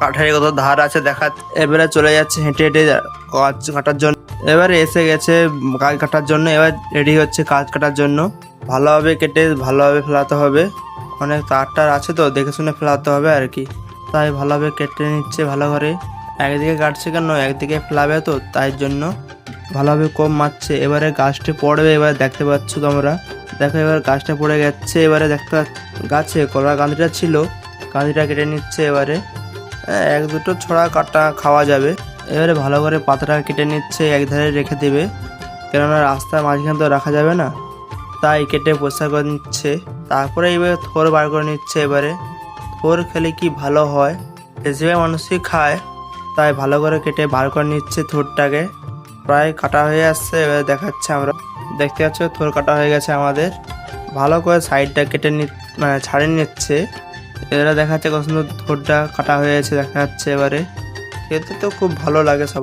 কাঠের কত ধার আছে দেখা। এবারে চলে যাচ্ছে হেঁটে হেঁটে গাছ কাটার জন্য। এবারে এসে গেছে গাছ কাটার জন্য, এবার রেডি হচ্ছে গাছ কাটার জন্য। ভালোভাবে কেটে ভালোভাবে ফেলাতে হবে, অনেক তার টার আছে তো দেখে শুনে ফেলাতে হবে আর কি। তাই ভালোভাবে কেটে নিচ্ছে ভালো করে। একদিকে কাটছে কেন, একদিকে ফেলাবে তো তাই জন্য ভালোভাবে কম মারছে। এবারে গাছটি পড়বে, এবার দেখতে পাচ্ছ তোমরা। দেখো এবার গাছটা পড়ে গেছে। এবারে দেখতে গাছে কলার কাঁদিটা ছিল, কাঁদিটা কেটে নিচ্ছে। এবারে এক দুটো ছড়া কাটা খাওয়া যাবে। এবারে ভালো করে পাতাটা কেটে নিচ্ছে, এক ধারে রেখে দেবে, কেননা রাস্তার মাঝখানে তো রাখা যাবে না, তাই কেটে পরিষ্কার করে নিচ্ছে। তারপরে এবারে থোর বার করে নিচ্ছে। এবারে থোর খেলে কি ভালো হয়, বেশিরভাগ মানুষই খায়, তাই ভালো করে কেটে বার করে নিচ্ছে থোরটাকে। প্রায় কাটা হয়ে আসছে, এবারে দেখাচ্ছে আমরা দেখতে পাচ্ছ থোর কাটা হয়ে গেছে আমাদের। ভালো করে সাইডটা কেটে মানে ছাড়িয়ে নিচ্ছে। এবারে দেখাচ্ছে কত সুন্দর থোরটা কাটা হয়ে গেছে দেখা যাচ্ছে। এবারে খেতে তো খুব ভালো লাগে সব।